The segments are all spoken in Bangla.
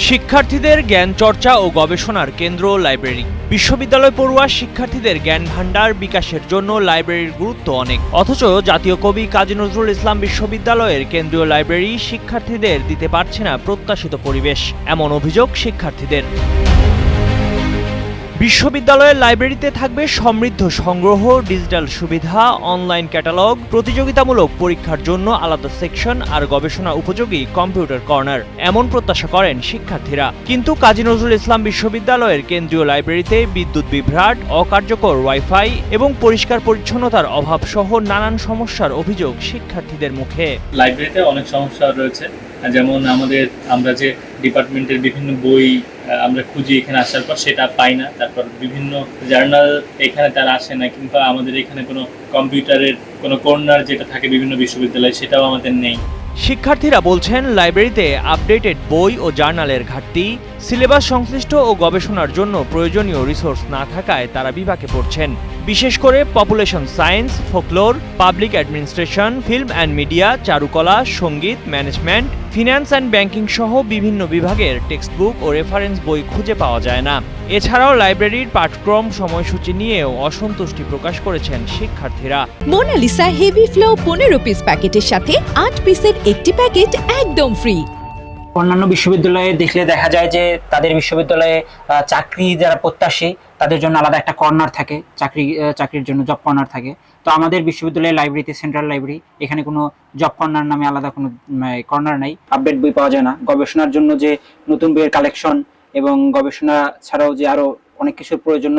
শিক্ষার্থীদের জ্ঞান চর্চা ও গবেষণার কেন্দ্র লাইব্রেরি। বিশ্ববিদ্যালয় পড়ুয়া শিক্ষার্থীদের জ্ঞান ভান্ডার বিকাশের জন্য লাইব্রেরির গুরুত্ব অনেক, অথচ জাতীয় কবি কাজী নজরুল ইসলাম বিশ্ববিদ্যালয়ের কেন্দ্রীয় লাইব্রেরি শিক্ষার্থীদের দিতে পারছে না প্রত্যাশিত পরিবেশ, এমন অভিযোগ শিক্ষার্থীদের। বিশ্ববিদ্যালয়ের লাইব্রেরিতে থাকবে সমৃদ্ধ সংগ্রহ, ডিজিটাল সুবিধা, অনলাইন ক্যাটালগ, প্রতিযোগিতামূলক পরীক্ষার জন্য আলাদা সেকশন আর গবেষণা উপযোগী কম্পিউটার কর্নার, এমন প্রত্যাশা করেন শিক্ষার্থীরা। কিন্তু কাজী নজরুল ইসলাম বিশ্ববিদ্যালয়ের কেন্দ্রীয় লাইব্রেরিতে বিদ্যুৎ বিভ্রাট, অকার্যকর ওয়াইফাই এবং পরিষ্কার পরিচ্ছন্নতার অভাব সহ নানান সমস্যার অভিযোগ শিক্ষার্থীদের মুখে। লাইব্রেরিতে অনেক সমস্যা রয়েছে, যেমন আমরা যে ডিপার্টমেন্টের বিভিন্ন বই আমরা খুঁজি এখানে আসার পর সেটা পাই না। তারপর বিভিন্ন জার্নাল এখানে তারা আসে না, কিংবা আমাদের এখানে কোনো কম্পিউটারের কোনো কর্নার যেটা থাকে বিভিন্ন বিশ্ববিদ্যালয়ে সেটাও আমাদের নেই। শিক্ষার্থীরা বলছেন, লাইব্রেরিতে আপডেটেড বই ও জার্নালের ঘাটতি, সিলেবাস সংশ্লিষ্ট ও গবেষণার জন্য প্রয়োজনীয় রিসোর্স না থাকায় তারা বিপাকে পড়ছেন। বিশেষ করে population science, folklore, public administration, film and media, চারুকলা, সঙ্গীত, ম্যানেজমেন্ট, ফিন্যান্স অ্যান্ড ব্যাংকিং সহ বিভিন্ন বিভাগের টেক্সট বুক ও রেফারেন্স বই খুঁজে পাওয়া যায় না। এছাড়াও লাইব্রেরির পাঠক্রম সময়সূচি নিয়েও অসন্তুষ্টি প্রকাশ করেছেন শিক্ষার্থীরা। মোনালিসা হেভি ফ্লো 15 পিস প্যাকেটের সাথে 8 পিসের একটি প্যাকেট একদম ফ্রি। অন্যান্য বিশ্ববিদ্যালয়ে দেখলে দেখা যায় যে তাদের বিশ্ববিদ্যালয়ে চাকরি যারা প্রত্যাশী তাদের জন্য আলাদা একটা কর্নার থাকে, চাকরির জন্য জব কর্নার থাকে। তো আমাদের বিশ্ববিদ্যালয়ের লাইব্রেরিতে, সেন্ট্রাল লাইব্রেরি, এখানে কোনো জব কর্নার নামে আলাদা কোনো কর্নার নাই। আপডেট বই পাওয়া যায় না। গবেষণার জন্য যে নতুন বইয়ের কালেকশন এবং গবেষণা ছাড়াও যে আরো অনেক কিছুর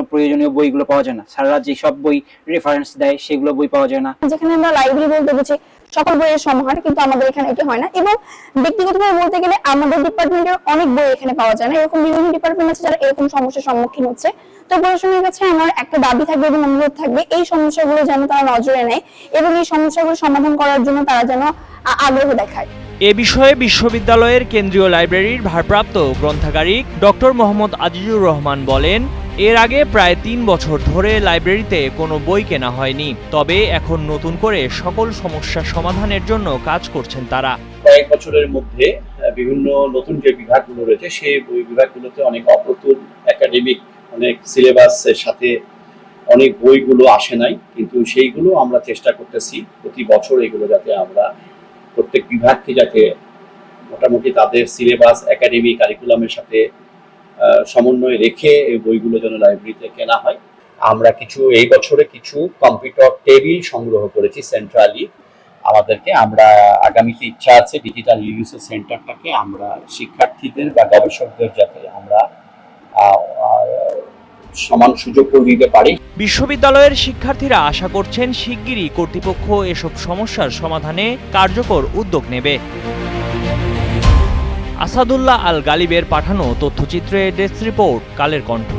প্রয়োজনীয় বইগুলো পাওয়া যায় না। স্যাররা যেসব বই রেফারেন্স দেয় সেগুলো বই পাওয়া যায় না। যেখানে আমরা লাইব্রেরি বলতে বুঝি সকল বইয়ের সমাহার, কিন্তু আমাদের এখানে এটি হয় না। এবং ব্যক্তিগতভাবে বলতে গেলে আমাদের ডিপার্টমেন্টের অনেক বই এখানে পাওয়া যায় না। এরকম বিভিন্ন ডিপার্টমেন্ট আছে যারা এরকম সমস্যার সম্মুখীন হচ্ছে। তো প্রশাসনের কাছে আমার একটা দাবি থাকবে এবং অনুরোধ থাকবে, এই সমস্যাগুলো যেন তারা নজরে নেয় এবং এই সমস্যাগুলো সমাধান করার জন্য তারা যেন আগ্রহ দেখায়। এ বিষয়ে বিশ্ববিদ্যালয়ের কেন্দ্রীয় লাইব্রেরির ভারপ্রাপ্ত গ্রন্থাগারিক ডক্টর মোহাম্মদ আজিজুর রহমান বলেন, এর আগে প্রায় 3 বছর ধরে লাইব্রেরিতে কোনো বই কেনা হয়নি। তবে এখন নতুন করে সকল সমস্যা সমাধানের জন্য কাজ করছেন তারা। কয়েক বছরের মধ্যে বিভিন্ন নতুন যে বিভাগগুলো রয়েছে সেই বিভাগগুলোতে অনেক অপ্রতুল একাডেমিক অনেক সিলেবাসের সাথে অনেক বইগুলো আসে নাই, কিন্তু সেইগুলো আমরা চেষ্টা করতেছি প্রতি বছর এগুলো যাতে আমরা প্রত্যেক বিভাগকে যাতে মোটামুটি তাদের সিলেবাস একাডেমিক কারিকুলামের সাথে সমন্বয় রেখে এই বইগুলো যেন লাইব্রেরিতে কেনা হয়। আমরা এই বছরে কিছু কম্পিউটার টেবিল সংগ্রহ করেছি সেন্ট্রালি আমাদেরকে। আমরা আগামীতে ইচ্ছা আছে ডিজিটাল রিভিউসের সেন্টারটাকে আমরা শিক্ষার্থীদের বা গবেষকদের যাতে আমরা সমান সুযোগ করে দিতে পারি। বিশ্ববিদ্যালয়ের শিক্ষার্থীরা আশা করছেন শিগগিরই কর্তৃপক্ষ এসব সমস্যার সমাধানে কার্যকর উদ্যোগ নেবে। আসাদুল্লাহ আল গালিবের পাঠানো তথ্যচিত্রে ডেস্ক রিপোর্ট, কালের কণ্ঠ।